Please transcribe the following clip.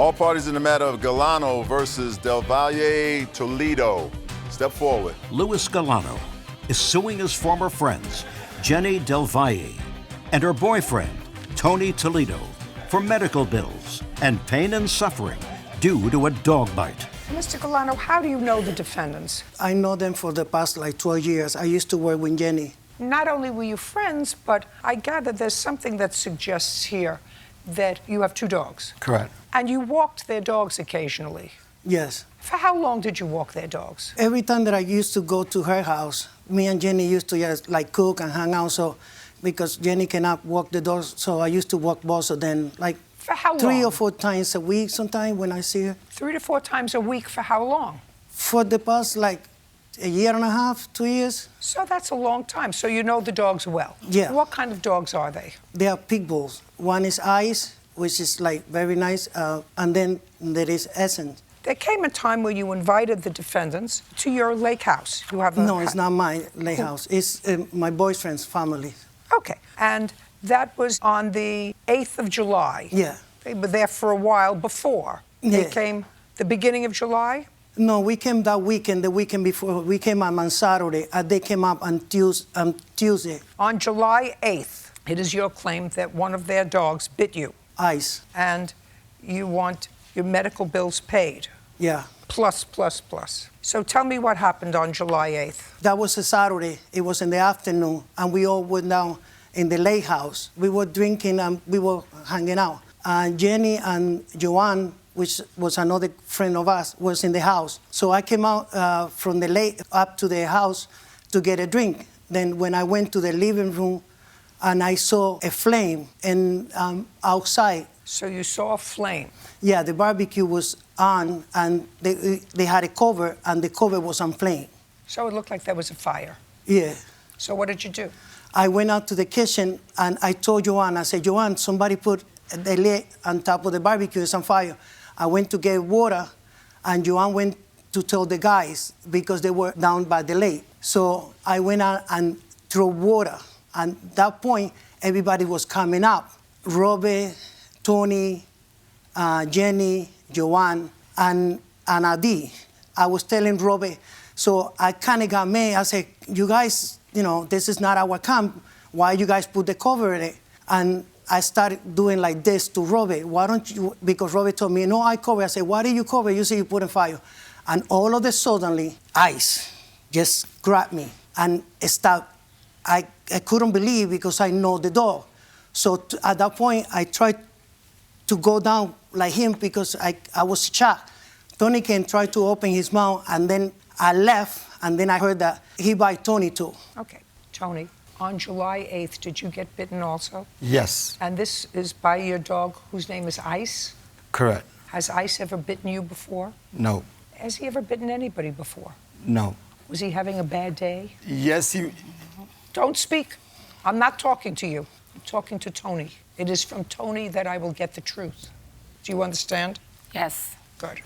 All parties in the matter of Galano versus Del Valle Toledo. Step forward. Louis Galano is suing his former friends, Jenny Del Valle and her boyfriend, Tony Toledo, for medical bills and pain and suffering due to a dog bite. Mr. Galano, how do you know the defendants? I know them for the past 12 years. I used to work with Jenny. Not only were you friends, but I gather there's something that suggests here that you have two dogs. Correct. And you walked their dogs occasionally. Yes. For how long did you walk their dogs? Every time that I used to go to her house, me and Jenny used to just cook and hang out. So, because Jenny cannot walk the dogs, so I used to walk both of them for how long? 3 or 4 times a week sometimes when I see her. 3 to 4 times a week for how long? For the past a year and a half, 2 years. So that's a long time. So you know the dogs well. Yeah. What kind of dogs are they? They are pit bulls. One is Ice, which is very nice, and then there is Essence. There came a time where you invited the defendants to your lake house. You have No, it's not my lake house. It's my boyfriend's family. Okay. And that was on the 8th of July. Yeah. They were there for a while before. Yeah. They came the beginning of July? No, we came that weekend, the weekend before. We came up on Saturday, and they came up on Tuesday. On July 8th, it is your claim that one of their dogs bit you. Ice. And you want your medical bills paid. Yeah. Plus. So tell me what happened on July 8th. That was a Saturday. It was in the afternoon, and we all went down in the lake house. We were drinking and we were hanging out. And Jenny and Joanne, which was another friend of ours, was in the house. So I came out from the lake up to the house to get a drink. Then when I went to the living room, and I saw a flame outside. So you saw a flame? Yeah, the barbecue was on, and they had a cover, and the cover was on flame. So it looked like there was a fire? Yeah. So what did you do? I went out to the kitchen, and I told Joanne, I said, Joanne, somebody put the lid on top of the barbecue, it's on fire. I went to get water, and Joanne went to tell the guys because they were down by the lake. So I went out and threw water. And at that point, everybody was coming up. Robert, Tony, Jenny, Joanne, and Adi. I was telling Robert, so I kind of got mad. I said, you guys, this is not our camp. Why you guys put the cover in it? And I started doing like this to Robert. Why don't you, because Robert told me, no, I cover. I said, why did you cover? You say you put in fire. And all of a sudden, Ice just grabbed me and stopped. I couldn't believe because I know the dog. So at that point, I tried to go down like him because I was shocked. Tony came try to open his mouth, and then I left, and then I heard that he bit Tony too. Okay. Tony, on July 8th, did you get bitten also? Yes. And this is by your dog whose name is Ice? Correct. Has Ice ever bitten you before? No. Has he ever bitten anybody before? No. Was he having a bad day? Yes, he... Don't speak. I'm not talking to you. I'm talking to Tony. It is from Tony that I will get the truth. Do you understand? Yes. Good.